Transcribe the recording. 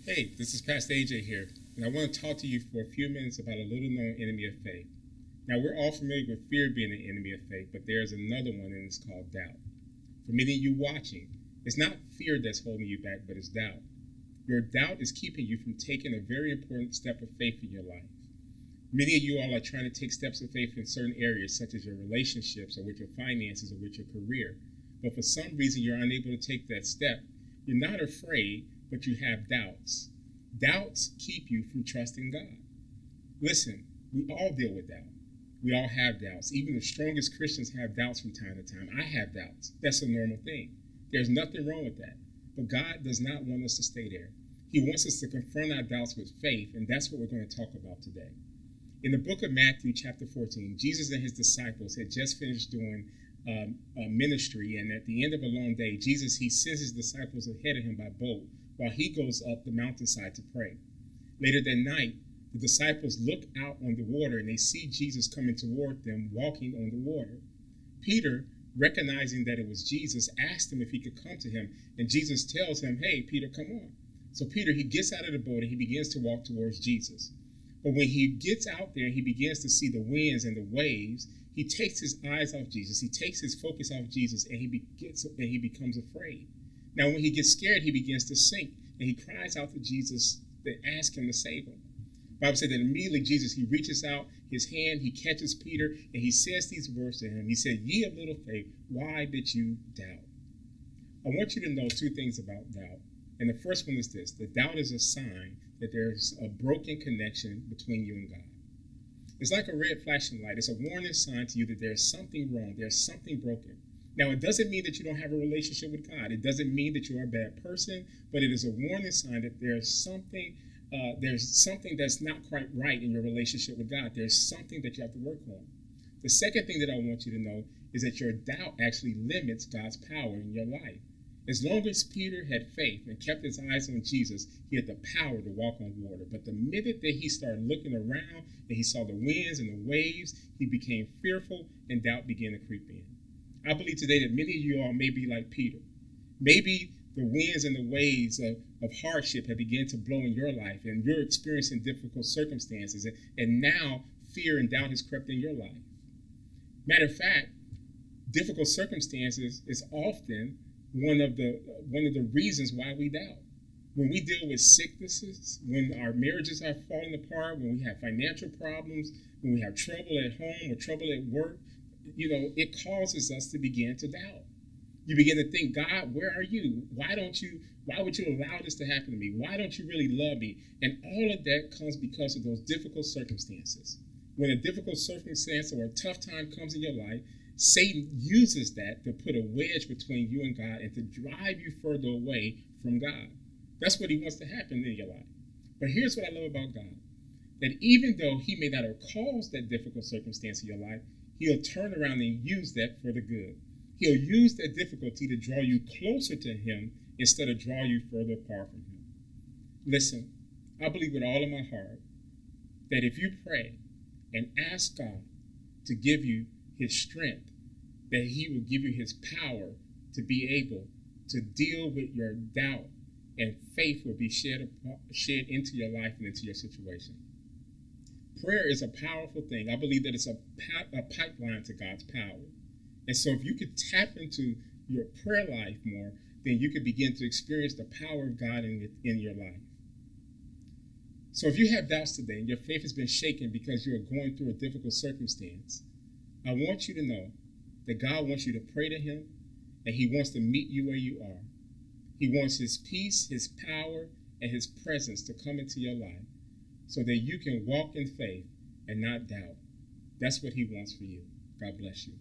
Hey, this is Pastor AJ here, and I want to talk to you for a few minutes about a little known enemy of faith. Now, we're all familiar with fear being an enemy of faith, but there's another one, and it's called doubt. For many of you watching, it's not fear that's holding you back, but it's doubt. Your doubt is keeping you from taking a very important step of faith in your life. Many of you all are trying to take steps of faith in certain areas, such as your relationships, or with your finances, or with your career. But for some reason, you're unable to take that step. You're not afraid, but you have doubts. Doubts keep you from trusting God. Listen, we all deal with doubt. We all have doubts. Even the strongest Christians have doubts from time to time. I have doubts. That's a normal thing. There's nothing wrong with that. But God does not want us to stay there. He wants us to confront our doubts with faith, and that's what we're going to talk about today. In the book of Matthew, chapter 14, Jesus and his disciples had just finished doing a ministry, and at the end of a long day, he sends his disciples ahead of him by boat while he goes up the mountainside to pray. Later that night, the disciples look out on the water and they see Jesus coming toward them walking on the water. Peter, recognizing that it was Jesus, asked him if he could come to him, and Jesus tells him, "Hey, Peter, come on." So Peter, he gets out of the boat and he begins to walk towards Jesus. But when he gets out there and he begins to see the winds and the waves, he takes his eyes off Jesus. He takes his focus off Jesus, and he becomes afraid. Now, when he gets scared, he begins to sink, and he cries out to Jesus to ask him to save him. The Bible said that immediately he reaches out his hand, he catches Peter, and he says these words to him. He said, "Ye of little faith, why did you doubt?" I want you to know two things about doubt. And the first one is this: that doubt is a sign that there's a broken connection between you and God. It's like a red flashing light. It's a warning sign to you that there's something wrong, there's something broken. Now, it doesn't mean that you don't have a relationship with God. It doesn't mean that you're a bad person, but it is a warning sign that there's something that's not quite right in your relationship with God. There's something that you have to work on. The second thing that I want you to know is that your doubt actually limits God's power in your life. As long as Peter had faith and kept his eyes on Jesus, he had the power to walk on water. But the minute that he started looking around and he saw the winds and the waves, he became fearful and doubt began to creep in. I believe today that many of you all may be like Peter. Maybe the winds and the waves of hardship have begun to blow in your life, and you're experiencing difficult circumstances, and now fear and doubt has crept in your life. Matter of fact, difficult circumstances is often one of the reasons why we doubt. When we deal with sicknesses, when our marriages are falling apart, when we have financial problems, when we have trouble at home or trouble at work, it causes us to begin to doubt. You begin to think, "God, where are you? Why would you allow this to happen to me? Why don't you really love me?" And all of that comes because of those difficult circumstances. When a difficult circumstance or a tough time comes in your life, Satan uses that to put a wedge between you and God and to drive you further away from God. That's what he wants to happen in your life. But here's what I love about God: that even though he may not have caused that difficult circumstance in your life, he'll turn around and use that for the good. He'll use that difficulty to draw you closer to him instead of draw you further apart from him. Listen, I believe with all of my heart that if you pray and ask God to give you his strength, that he will give you his power to be able to deal with your doubt, and faith will be shed into your life and into your situation. Prayer is a powerful thing. I believe that it's a pipeline to God's power. And so if you could tap into your prayer life more, then you could begin to experience the power of God in your life. So if you have doubts today and your faith has been shaken because you are going through a difficult circumstance, I want you to know that God wants you to pray to him, and he wants to meet you where you are. He wants his peace, his power, and his presence to come into your life so that you can walk in faith and not doubt. That's what he wants for you. God bless you.